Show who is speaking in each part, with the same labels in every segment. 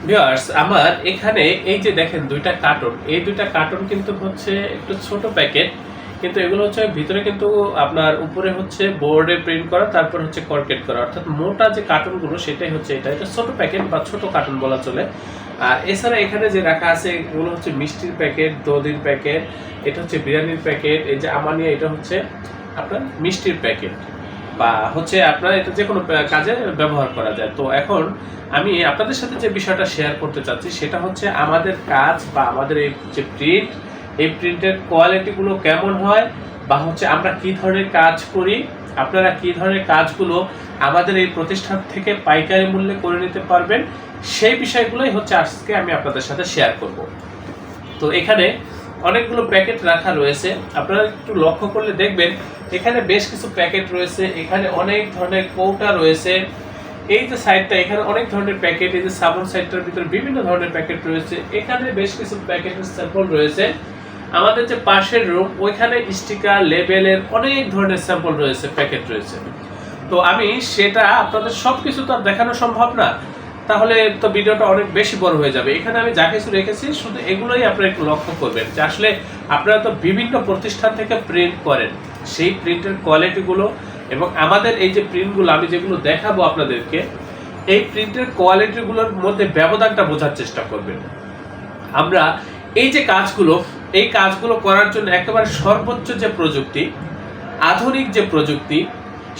Speaker 1: Viewers, আমার এখানে এই যে দেখেন দুইটা কার্টুন, এই দুইটা কার্টুন কিন্তু হচ্ছে একটু ছোট প্যাকেট, কিন্তু এগুলো হচ্ছে ভিতরে কিন্তু আপনার উপরে হচ্ছে বোর্ডে প্রিন্ট করা, তারপর হচ্ছে কর্কেট করা, অর্থাৎ মোটা যে কার্টুনগুলো সেটাই হচ্ছে এটা ছোট প্যাকেট বা ছোট কার্টুন বলা চলে। আর এছাড়া এখানে যে রাখা আছে এগুলো হচ্ছে মিষ্টির প্যাকেট, দধির প্যাকেট, এটা হচ্ছে বিরিয়ানির প্যাকেট, এই যে আমানিয়া এটা হচ্ছে আপনার মিষ্টির প্যাকেট বা হচ্ছে আপনার এটা যে কোনো কাজে ব্যবহার করা যায়। তো এখন আমি আপনাদের সাথে যে বিষয়টা শেয়ার করতে চাচ্ছি সেটা হচ্ছে আমাদের কাজ বা আমাদের এই যে প্রিন্ট, এই প্রিন্টের কোয়ালিটিগুলো কেমন হয় বা হচ্ছে আমরা কি ধরনের কাজ করি, আপনারা কি ধরনের কাজগুলো আমাদের এই প্রতিষ্ঠান থেকে পাইকারি মূল্যে করে নিতে পারবেন, সেই বিষয়গুলোই হচ্ছে আজকে আমি আপনাদের সাথে শেয়ার করব। তো এখানে অনেকগুলো প্যাকেট রাখা রয়েছে, আপনারা একটু লক্ষ্য করলে দেখবেন এখানে বেশ কিছু প্যাকেট রয়েছে, এখানে অনেক ধরনের কৌটা রয়েছে, এই যে সাইডটা এখানে অনেক ধরনের প্যাকেট, এই যে সাবন সাইডটার ভিতরে বিভিন্ন ধরনের প্যাকেট রয়েছে, এখানে বেশ কিছু প্যাকেটের স্যাম্পল রয়েছে। আমাদের যে পাশের রুম ওইখানে স্টিকার লেবেলের অনেক ধরনের স্যাম্পল রয়েছে, প্যাকেট রয়েছে। তো আমি সেটা আপনাদের সবকিছু তো আর দেখানো সম্ভব না, তাহলে তো ভিডিওটা অনেক বেশি বড় হয়ে যাবে। এখানে আমি যা কিছু রেখেছি শুধু এগুলোই আপনারা একটু লক্ষ্য করবেন যে আসলে আপনারা তো বিভিন্ন প্রতিষ্ঠান থেকে প্রিন্ট করেন, সেই প্রিন্টের কোয়ালিটিগুলো এবং আমাদের এই যে প্রিন্টগুলো আমি যেগুলো দেখাবো আপনাদেরকে, এই প্রিন্টের কোয়ালিটিগুলোর মধ্যে ব্যবধানটা বোঝার চেষ্টা করবেন। আমরা এই যে কাজগুলো, এই কাজগুলো করার জন্য একেবারে সর্বোচ্চ যে প্রযুক্তি, আধুনিক যে প্রযুক্তি,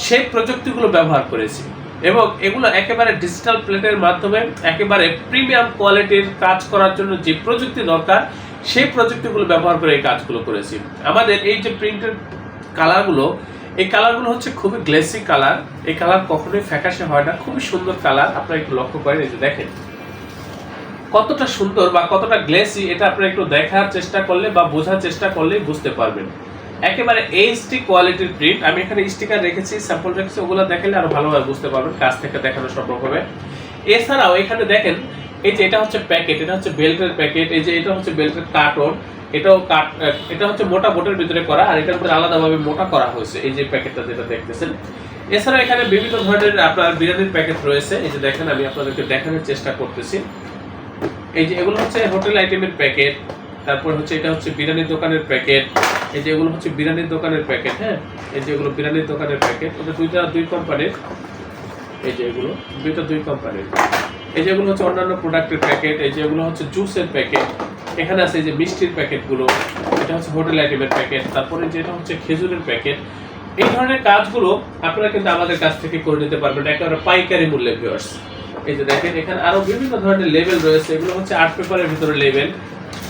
Speaker 1: সেই প্রযুক্তিগুলো ব্যবহার করেছি এবং এগুলো একেবারে ডিজিটাল প্লেটের মাধ্যমে একেবারে প্রিমিয়াম কোয়ালিটির কাজ করার জন্য যে প্রযুক্তি দরকার সেই প্রযুক্তিগুলো ব্যবহার করে এই কাজগুলো করেছি। আমাদের এই যে প্রিন্টের কালারগুলো, এই কালারগুলো হচ্ছে খুবই গ্লেসি কালার, এই কালার কখনোই ফ্যাকাশে হয় না, খুবই সুন্দর কালার। আপনারা একটু লক্ষ্য করেন, এই যে দেখেন কতটা সুন্দর বা কতটা গ্লেসি, এটা আপনারা একটু দেখার চেষ্টা করলে বা বোঝার চেষ্টা করলেই বুঝতে পারবেন। একেবারে এইচডি কোয়ালিটির প্রিন্ট। আমি এখানে স্টিকার রেখেছি, স্যাম্পল রেখেছি, ওগুলো দেখালে আরো ভালোভাবে বুঝতে পারবেন, কাছ থেকে দেখানো সম্ভব হবে। এছাড়াও এখানে দেখেন এই যে এটা হচ্ছে প্যাকেট, এটা হচ্ছে বেল্টের প্যাকেট, এই যে এটা হচ্ছে বেল্টের কার্টন, এটা হচ্ছে মোটা বোটের ভিতরে করা, আর এটার উপরে আলাদাভাবে মোটা করা হয়েছে এই যে প্যাকেটটা যেটা দেখতেছেন। এছাড়া এখানে বিভিন্ন ধরনের আপনার বিরিয়ানির প্যাকেট রয়েছে, এই যে দেখেন আমি আপনাদেরকে দেখানোর চেষ্টা করতেছি। এই যে এগুলো হচ্ছে হোটেল আইটেমের প্যাকেট, তারপর হচ্ছে এটা হচ্ছে বিরিয়ানির দোকানের প্যাকেট, এই যে এগুলো হচ্ছে বিরিয়ানির দোকানের প্যাকেট। হ্যাঁ, এই যে এগুলো বিরিয়ানির দোকানের প্যাকেট, ওটা দুই কোম্পানির, এই যে এগুলো দুই কোম্পানির। এই যে এগুলো হচ্ছে অন্যান্য প্রোডাক্টের প্যাকেট, এই যে এগুলো হচ্ছে জুসের প্যাকেট, এখানে আছে এই যে মিষ্টির প্যাকেটগুলো, এটা হচ্ছে হোটেল আইটেমের প্যাকেট, তারপরে যেটা হচ্ছে খেজুরের প্যাকেট। এই ধরনের কাজগুলো আপনারা কিন্তু আমাদের কাছ থেকে করে নিতে পারবেন একেবারে পাইকারি মূল্যে ভিউয়ার্স। এই যে দেখেন এখানে আরো বিভিন্ন ধরনের লেবেল রয়েছে, এগুলো হচ্ছে আর্ট পেপারের ভিতরে লেবেল।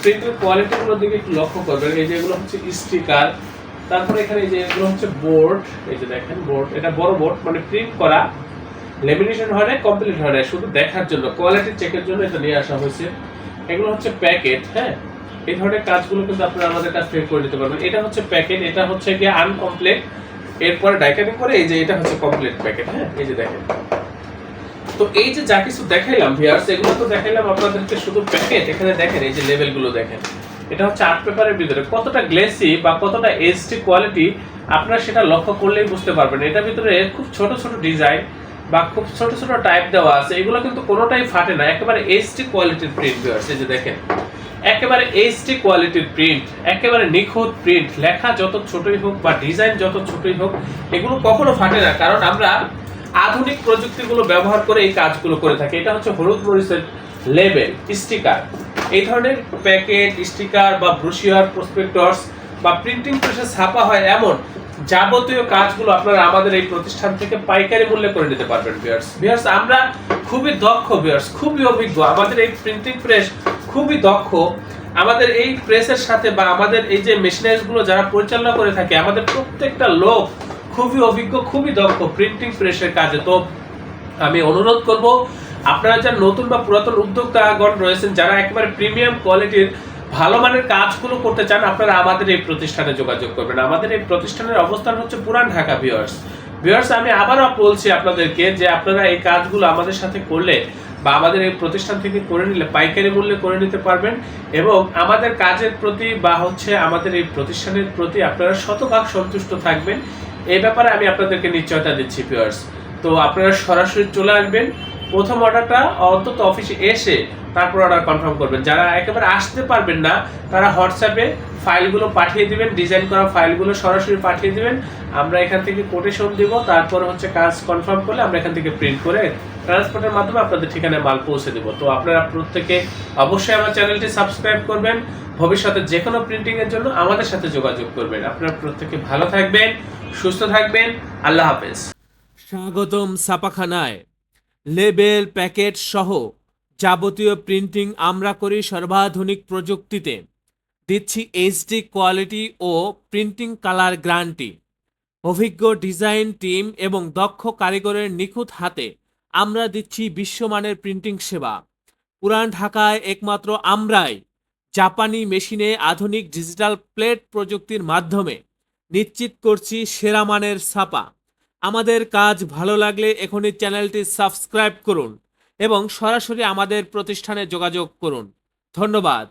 Speaker 1: প্রিন্টের কোয়ালিটিগুলোর দিকে একটু লক্ষ্য করবেন, এই যে এগুলো হচ্ছে স্টিকার, তারপরে এখানে এই যে এগুলো হচ্ছে বোর্ড, এই যে দেখেন বোর্ড, এটা বড় বোর্ড, মানে প্রিন্ট করা, লেমিনেশন হয় না, কমপ্লিট হয় না, শুধু দেখার জন্য কোয়ালিটি চেকের জন্য এটা নিয়ে আসা হয়েছে। এগুলো হচ্ছে প্যাকেট। হ্যাঁ, এই ধরনের কাজগুলো কিন্তু আপনারা আমাদের কাছ থেকে করে নিতে পারবেন। এটা হচ্ছে প্যাকেট, এটা হচ্ছে গিয়ে আনকমপ্লিট, এরপরে ডাইকাটিং করে এই যে এটা হচ্ছে কমপ্লিট প্যাকেট। হ্যাঁ, এই যে দেখেন। তো এই যে যা কিছু দেখাইলাম ভিউয়ার্স, এগুলো তো দেখাইলাম আপনাদেরকে শুধু প্যাকেট। এখানে দেখেন এই যে লেভেলগুলো দেখেন, এটা হচ্ছে আর্ট পেপারের ভিতরে কতটা গ্লেসি বা কতটা এইচডি কোয়ালিটি আপনারা সেটা লক্ষ্য করলেই বুঝতে পারবেন। এটার ভিতরে খুব ছোট ছোট ডিজাইন বা খুব ছোট ছোট টাইপ দেওয়া আছে, এগুলো কিন্তু কোনোটাই ফাটে না, একেবারে এইচডি কোয়ালিটির প্রিন্ট ভিউয়ার্স। এই যে দেখেন একেবারে এইচডি কোয়ালিটির প্রিন্ট, একেবারে নিখুঁত প্রিন্ট, লেখা যত ছোটই হোক বা ডিজাইন যত ছোটই হোক এগুলো কখনো ফাটে না, কারণ আমরা আধুনিক প্রযুক্তিগুলো ব্যবহার করে এই কাজগুলো করে থাকি। এটা হচ্ছে হলুদ মরিচের লেবেল, স্টিকার, এই ধরনের প্যাকেট, স্টিকার বা ব্রোশিওর, প্রসপেক্টস বা প্রিন্টিং প্রেসে ছাপা হয় এমন যাবতীয় কাজগুলো আপনারা আমাদের এই প্রতিষ্ঠান থেকে পাইকারি মূল্যে করে নিতে পারবেন ভিউয়ার্স। আমরা খুবই দক্ষ ভিউয়ার্স, খুবই অভিজ্ঞ, আমাদের এই প্রিন্টিং প্রেস খুবই দক্ষ। আমাদের এই প্রেসের সাথে বা আমাদের এই যে মেশিনারিজগুলো যারা পরিচালনা করে থাকে, আমাদের প্রত্যেকটা লোক খুবই অভিজ্ঞ, খুবই দক্ষ প্রিন্টিং প্রেসের কাজে। তো আমি অনুরোধ করব আপনারা যারা নতুন বা পুরাতন উদ্যোক্তাগণ রয়েছেন, যারা একেবারে প্রিমিয়াম কোয়ালিটির ভালো মানের কাজগুলো করতে চান, আপনারা আমাদের এই প্রতিষ্ঠানে যোগাযোগ করবেন। আমাদের এই প্রতিষ্ঠানের অবস্থান হচ্ছে পুরান ঢাকা ভিউয়ার্স। আমি আবারও বলছি আপনাদেরকে যে আপনারা এই কাজগুলো আমাদের সাথে করলে বা আমাদের এই প্রতিষ্ঠান থেকে করে নিলে পাইকারি মূল্যে করে নিতে পারবেন এবং আমাদের কাজের প্রতি বা হচ্ছে আমাদের এই প্রতিষ্ঠানের প্রতি আপনারা শতভাগ সন্তুষ্ট থাকবেন, এই ব্যাপারে আমি আপনাদেরকে নিশ্চয়তা দিচ্ছি ভিউয়ার্স। তো আপনারা সরাসরি চলে আসবেন, প্রথম অর্ডারটা অন্তত অফিসে এসে তারপর অর্ডার কনফার্ম করবেন। যারা একেবারে আসতে পারবেন না তারা হোয়াটসঅ্যাপে ফাইলগুলো পাঠিয়ে দিবেন, ডিজাইন করা ফাইলগুলো সরাসরি পাঠিয়ে দিবেন, আমরা এখান থেকে কোটেশন দিব, তারপর হচ্ছে কাজ কনফার্ম করলে আমরা এখান থেকে প্রিন্ট করে ট্রান্সপোর্টের মাধ্যমে আপনাদের ঠিকানায় মাল পৌঁছে দেব। তো আপনারা প্রত্যেকে অবশ্যই আমার চ্যানেলটি সাবস্ক্রাইব করবেন, ভবিষ্যতে যে কোনো প্রিন্টিং এর জন্য আমাদের সাথে যোগাযোগ করবেন। আপনারা প্রত্যেকে ভালো থাকবেন, সুস্থ থাকবেন, আল্লাহ হাফেজ।
Speaker 2: স্বাগতম ছাপাখানায়। লেবেল, প্যাকেট সহ যাবতীয় প্রিন্টিং আমরা করি সর্বাধুনিক প্রযুক্তিতে। দিচ্ছি এইচডি কোয়ালিটি ও প্রিন্টিং কালার গ্যারান্টি। অভিজ্ঞ ডিজাইন টিম এবং দক্ষ কারিগরের নিখুঁত হাতে আমরা দিচ্ছি বিশ্বমানের প্রিন্টিং সেবা। পুরান ঢাকায় একমাত্র আমরাই জাপানি মেশিনে আধুনিক ডিজিটাল প্লেট প্রযুক্তির মাধ্যমে নিশ্চিত করছি সেরা মানের ছাপা। আমাদের কাজ ভালো লাগলে এখনই চ্যানেলটি সাবস্ক্রাইব করুন এবং সরাসরি আমাদের প্রতিষ্ঠানে যোগাযোগ করুন। ধন্যবাদ।